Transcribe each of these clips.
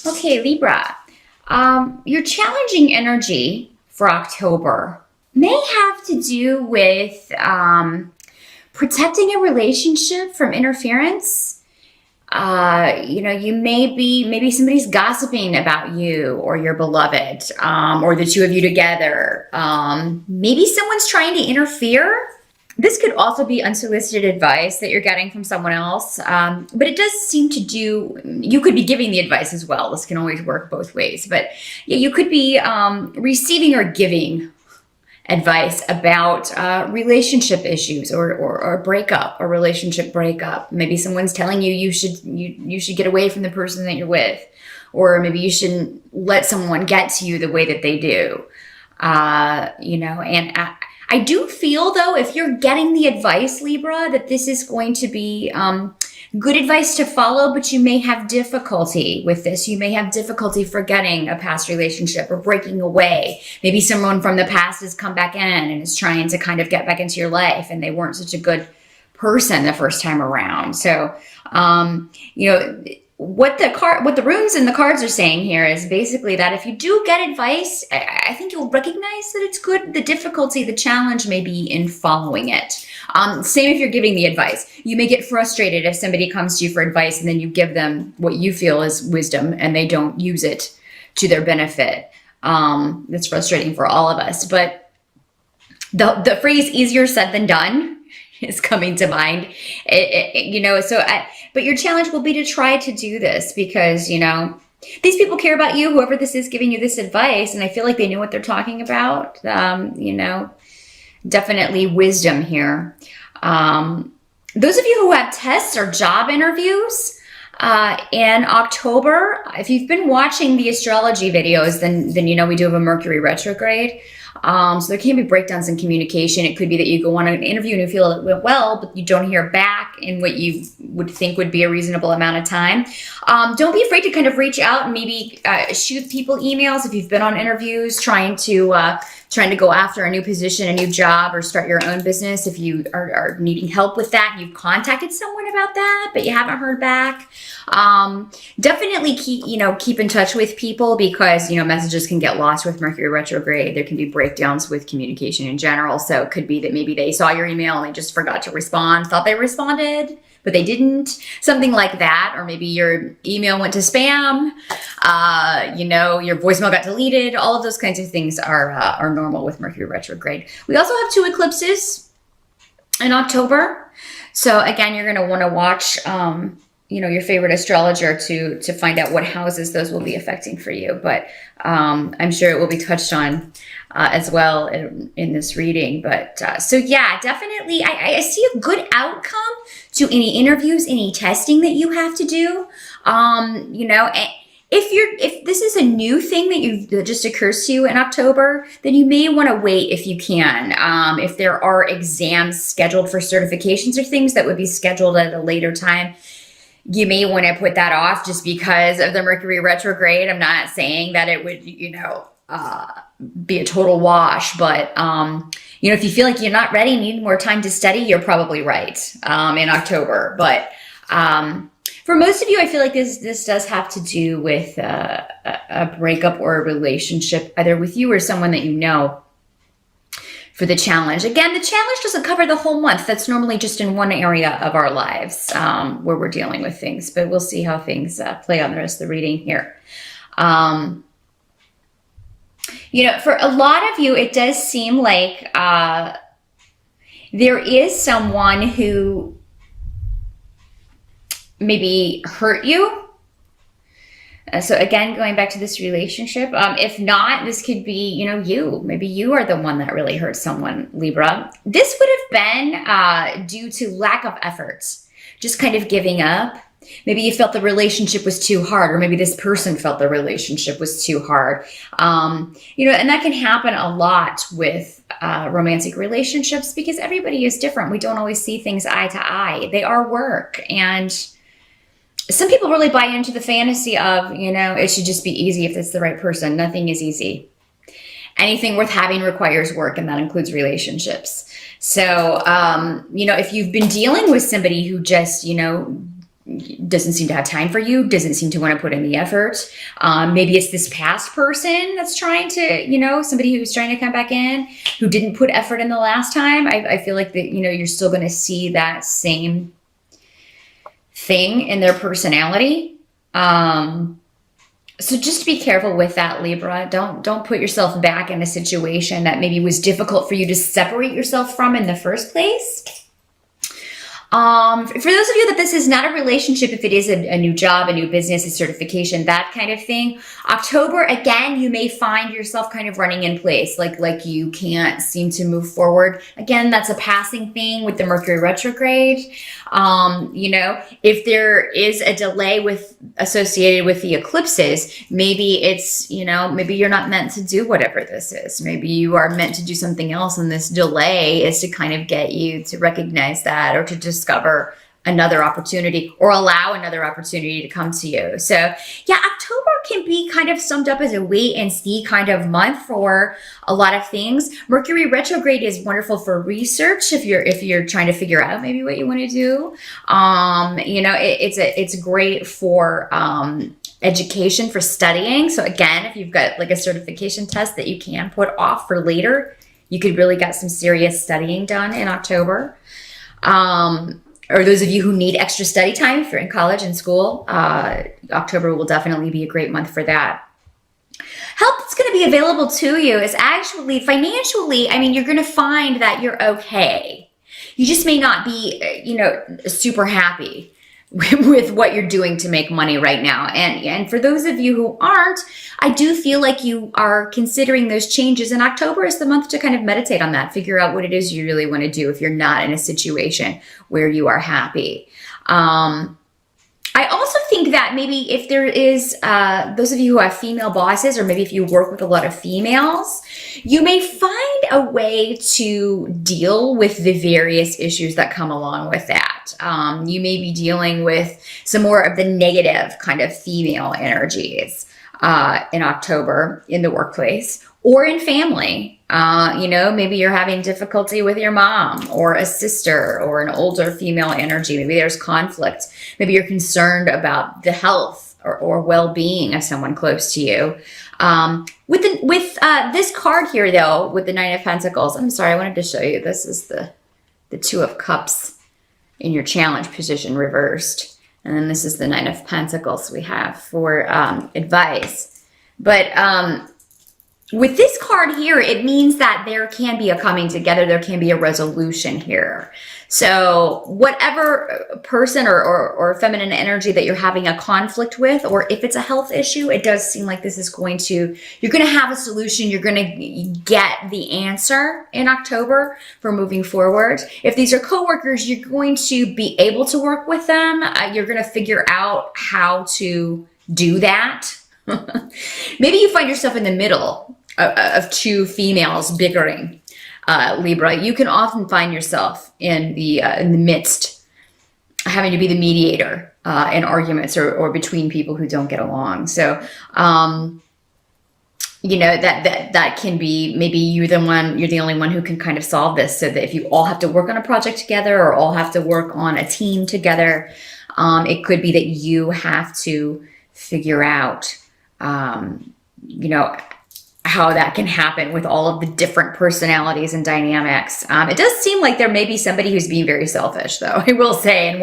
Okay, Libra. Your challenging energy for October may have to do with protecting a relationship from interference. You maybe somebody's gossiping about you or your beloved, or the two of you together. Maybe someone's trying to interfere. This could also be unsolicited advice that you're getting from someone else. But it does seem to you could be giving the advice as well. This can always work both ways. But yeah, you could be receiving or giving advice about relationship issues or breakup or relationship breakup. Maybe someone's telling you you should get away from the person that you're with, or maybe you shouldn't let someone get to you the way that they do. I do feel, though, if you're getting the advice, Libra, that this is going to be good advice to follow, but you may have difficulty with this. You may have difficulty forgetting a past relationship or breaking away. Maybe someone from the past has come back in and is trying to kind of get back into your life, and they weren't such a good person the first time around. So, what the runes and the cards are saying here is basically that if you do get advice, I think you'll recognize that it's good. The difficulty, the challenge may be in following it. Same if you're giving the advice. You may get frustrated if somebody comes to you for advice and then you give them what you feel is wisdom and they don't use it to their benefit. That's frustrating for all of us. But the phrase "easier said than done" is coming to mind. But your challenge will be to try to do this because, these people care about you, whoever this is giving you this advice, and I feel like they know what they're talking about. Definitely wisdom here. Those of you who have tests or job interviews in October, if you've been watching the astrology videos, then we do have a Mercury retrograde. So there can be breakdowns in communication. It could be that you go on an interview and you feel it went well, but you don't hear back in what you would think would be a reasonable amount of time. Don't be afraid to kind of reach out and maybe shoot people emails if you've been on interviews trying to go after a new position, a new job, or start your own business. If you are needing help with that, you've contacted someone about that, but you haven't heard back. Definitely keep in touch with people because, messages can get lost with Mercury retrograde. There can be breakdowns with communication in general. So it could be that maybe they saw your email and they just forgot to respond, thought they responded, but they didn't, something like that. Or maybe your email went to spam, your voicemail got deleted. All of those kinds of things are normal with Mercury retrograde. We also have 2 eclipses in October. So again, you're going to want to watch, your favorite astrologer to find out what houses those will be affecting for you. But I'm sure it will be touched on as well in this reading. But definitely, I see a good outcome to any interviews, any testing that you have to do. If this is a new thing that just occurs to you in October, then you may want to wait if you can. If there are exams scheduled for certifications or things that would be scheduled at a later time, you may want to put that off just because of the Mercury retrograde. I'm not saying that it would, be a total wash, but, if you feel like you're not ready, need more time to study, you're probably right, in October. But, for most of you, I feel like this does have to do with a breakup or a relationship, either with you or someone that you know. For the challenge. Again, the challenge doesn't cover the whole month. That's normally just in one area of our lives where we're dealing with things. But we'll see how things play out in the rest of the reading here. For a lot of you, it does seem like there is someone who maybe hurt you. So again, going back to this relationship, if not, this could be, you. Maybe you are the one that really hurt someone, Libra. This would have been due to lack of efforts, just kind of giving up. Maybe you felt the relationship was too hard, or maybe this person felt the relationship was too hard. And that can happen a lot with romantic relationships because everybody is different. We don't always see things eye to eye. They are work, and some people really buy into the fantasy of, it should just be easy if it's the right person. Nothing is easy. Anything worth having requires work, and that includes relationships. So, if you've been dealing with somebody who just, doesn't seem to have time for you, doesn't seem to want to put in the effort. Maybe it's this past person that's trying to, somebody who's trying to come back in, who didn't put effort in the last time. I feel like that, you're still going to see that same thing in their personality. So just be careful with that, Libra. Don't put yourself back in a situation that maybe was difficult for you to separate yourself from in the first place. For those of you that this is not a relationship, if it is a new job, a new business, a certification, that kind of thing, October, again, you may find yourself kind of running in place, like you can't seem to move forward. Again, that's a passing thing with the Mercury retrograde. If there is a delay associated with the eclipses, maybe it's, maybe you're not meant to do whatever this is. Maybe you are meant to do something else, and this delay is to kind of get you to recognize that, or to discover another opportunity, or allow another opportunity to come to you. So yeah, October can be kind of summed up as a wait and see kind of month for a lot of things. Mercury retrograde is wonderful for research if you're trying to figure out maybe what you want to do. It's great for education, for studying. So again, if you've got like a certification test that you can put off for later, you could really get some serious studying done in October. Or those of you who need extra study time, if you're in college and school, October will definitely be a great month for that. Help that's going to be available to you is actually financially, you're going to find that you're okay. You just may not be, super happy with what you're doing to make money right now. And for those of you who aren't, I do feel like you are considering those changes, and October is the month to kind of meditate on that, figure out what it is you really want to do if you're not in a situation where you are happy. I also think that maybe if there is, those of you who have female bosses, or maybe if you work with a lot of females, you may find a way to deal with the various issues that come along with that. You may be dealing with some more of the negative kind of female energies in October in the workplace or in family. Maybe you're having difficulty with your mom or a sister or an older female energy. Maybe there's conflict. Maybe you're concerned about the health or well-being of someone close to you. With this card here, though, with the Nine of Pentacles, I'm sorry, I wanted to show you. This is the Two of Cups in your challenge position reversed. And then this is the Nine of Pentacles we have for advice. But with this card here, it means that there can be a coming together. There can be a resolution here. So whatever person or feminine energy that you're having a conflict with, or if it's a health issue, it does seem like this is you're going to have a solution. You're going to get the answer in October for moving forward. If these are coworkers, you're going to be able to work with them. You're going to figure out how to do that. Maybe you find yourself in the middle of two females bickering, Libra. You can often find yourself in the midst, having to be the mediator in arguments or between people who don't get along. So, that can be, maybe you're the only one who can kind of solve this, so that if you all have to work on a project together or all have to work on a team together, it could be that you have to figure out, how that can happen with all of the different personalities and dynamics. It does seem like there may be somebody who's being very selfish, though, I will say, and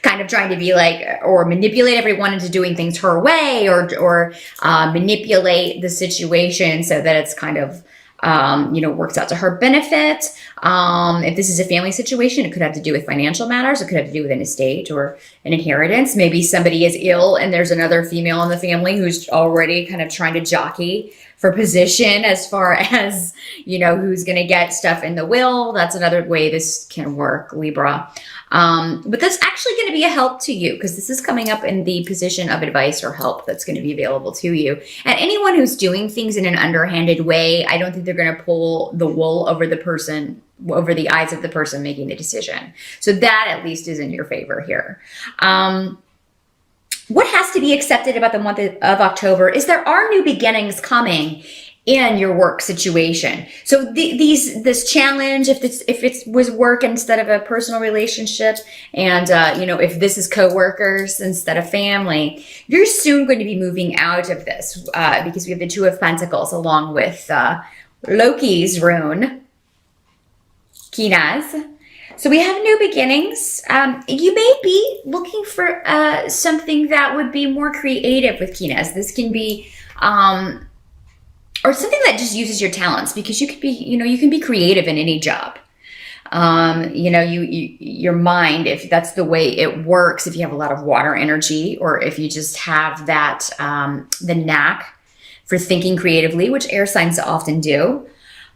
kind of trying to be like, or manipulate everyone into doing things her way, or manipulate the situation so that it's kind of, works out to her benefit. If this is a family situation, it could have to do with financial matters. It could have to do with an estate or an inheritance. Maybe somebody is ill and there's another female in the family who's already kind of trying to jockey for position as far as, who's going to get stuff in the will. That's another way this can work, Libra. But that's actually going to be a help to you, because this is coming up in the position of advice or help that's going to be available to you. And anyone who's doing things in an underhanded way, I don't think they're going to pull the wool over the eyes of the person making the decision. So that at least is in your favor here. What has to be accepted about the month of October is there are new beginnings coming, in your work situation. So this challenge, if it was work instead of a personal relationship, and you know, if this is coworkers instead of family, you're soon going to be moving out of this because we have the Two of Pentacles along with Loki's rune, Kinas. So we have new beginnings. You may be looking for something that would be more creative with Kinas. This can be or something that just uses your talents, because you could be, you know, you can be creative in any job. You know, your mind, if that's the way it works, if you have a lot of water energy, or if you just have that, the knack for thinking creatively, which air signs often do,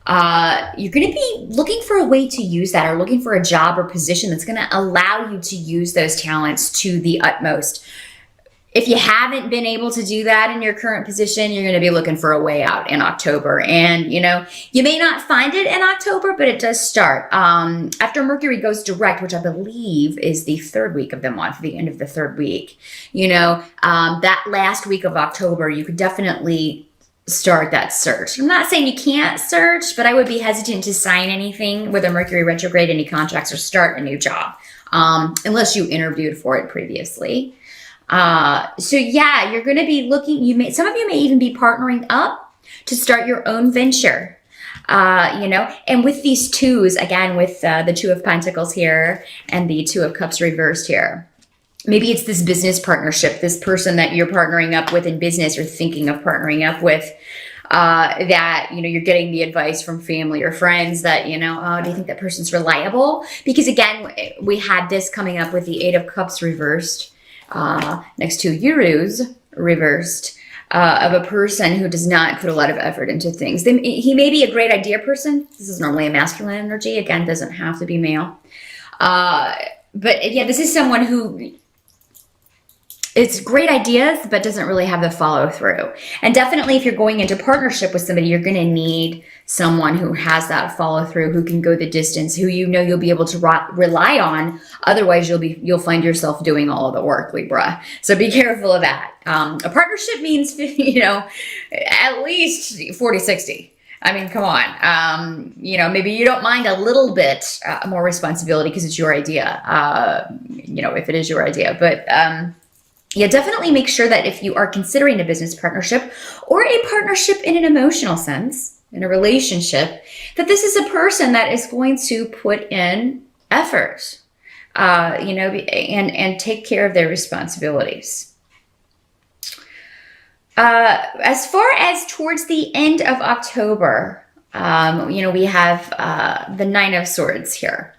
you're going to be looking for a way to use that, or looking for a job or position that's going to allow you to use those talents to the utmost. If you haven't been able to do that in your current position, you're going to be looking for a way out in October. And, you know, you may not find it in October, but it does start. After Mercury goes direct, which I believe is the third week of the month, the end of the third week, you know, that last week of October, you could definitely start that search. I'm not saying you can't search, but I would be hesitant to sign anything with a Mercury retrograde, any contracts, or start a new job, unless you interviewed for it previously. So yeah, you're going to be looking, some of you may even be partnering up to start your own venture, you know, and with these twos, again, with the Two of Pentacles here and the Two of Cups reversed here. Maybe it's this business partnership, this person that you're partnering up with in business or thinking of partnering up with, that, you know, you're getting the advice from family or friends that, you know, oh, do you think that person's reliable? Because again, we had this coming up with the Eight of Cups reversed, next to Euros reversed, of a person who does not put a lot of effort into things. He may be a great idea person. This is normally a masculine energy. Again, doesn't have to be male. But yeah, this is someone who, it's great ideas, but doesn't really have the follow through. And definitely if you're going into partnership with somebody, you're going to need someone who has that follow through, who can go the distance, who you know you'll be able to rely on. Otherwise, you'll find yourself doing all of the work, Libra. So be careful of that. A partnership means, you know, at least 40-60. I mean, come on. You know, maybe you don't mind a little bit more responsibility because it's your idea, you know, if it is your idea. But yeah, definitely make sure that if you are considering a business partnership or a partnership in an emotional sense, in a relationship, that this is a person that is going to put in effort, you know, and take care of their responsibilities. As far as towards the end of October, you know, we have the Nine of Swords here,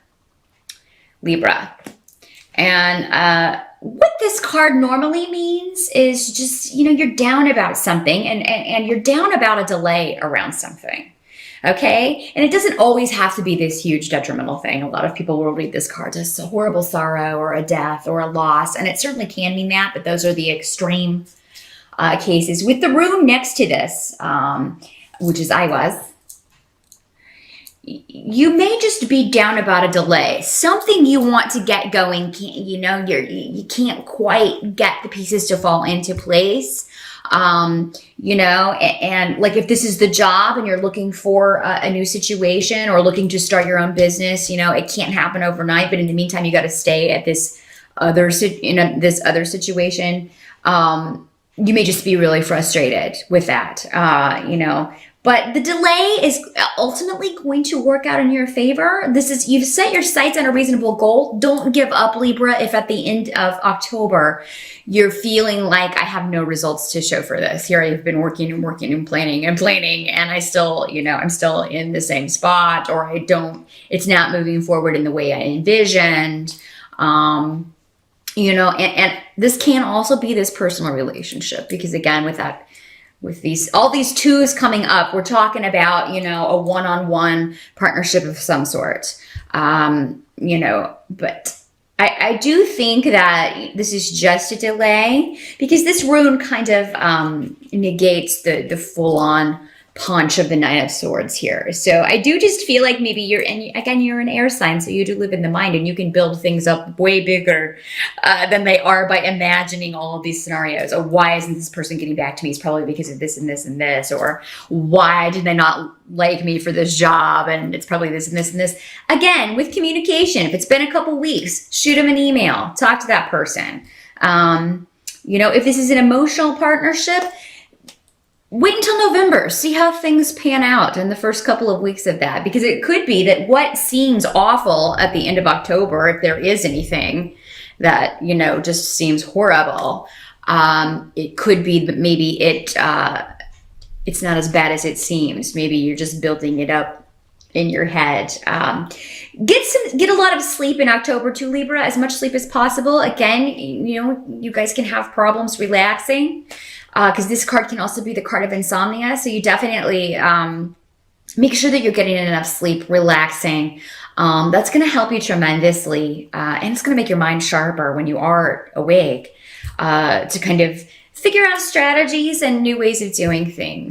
Libra. And what this card normally means is just, you know, you're down about something and you're down about a delay around something. Okay. And it doesn't always have to be this huge detrimental thing. A lot of people will read this card as a horrible sorrow or a death or a loss. And it certainly can mean that, but those are the extreme cases. With the rune next to this, which is I was, you may just be down about a delay, something you want to get going. You know, you can't quite get the pieces to fall into place. You know, and like if this is the job and you're looking for a new situation or looking to start your own business, you know, it can't happen overnight. But in the meantime, you got to stay at this other situation. You may just be really frustrated with that, you know. But the delay is ultimately going to work out in your favor. You've set your sights on a reasonable goal. Don't give up, Libra, if at the end of October, you're feeling like I have no results to show for this. Here I've been working and working and planning, and I still, you know, I'm still in the same spot, or it's not moving forward in the way I envisioned. You know, and this can also be this personal relationship, because again, with all these twos coming up, we're talking about, you know, a one-on-one partnership of some sort, you know, but I do think that this is just a delay, because this rune kind of negates the full-on punch of the Nine of Swords here. So I do just feel like maybe you're an air sign, so you do live in the mind, and you can build things up way bigger than they are by imagining all of these scenarios. Or why isn't this person getting back to me? It's probably because of this and this and this. Or why did they not like me for this job? And it's probably this and this and this. Again, with communication, if it's been a couple weeks, shoot them an email, talk to that person. You know, if this is an emotional partnership, wait until November, see how things pan out in the first couple of weeks of that, because it could be that what seems awful at the end of October, if there is anything that, you know, just seems horrible, it could be that maybe it's not as bad as it seems. Maybe you're just building it up in your head. Get a lot of sleep in October too, Libra, as much sleep as possible. Again, you know, you guys can have problems relaxing, because this card can also be the card of insomnia. So you definitely make sure that you're getting enough sleep, relaxing. That's going to help you tremendously. And it's going to make your mind sharper when you are awake, to kind of figure out strategies and new ways of doing things.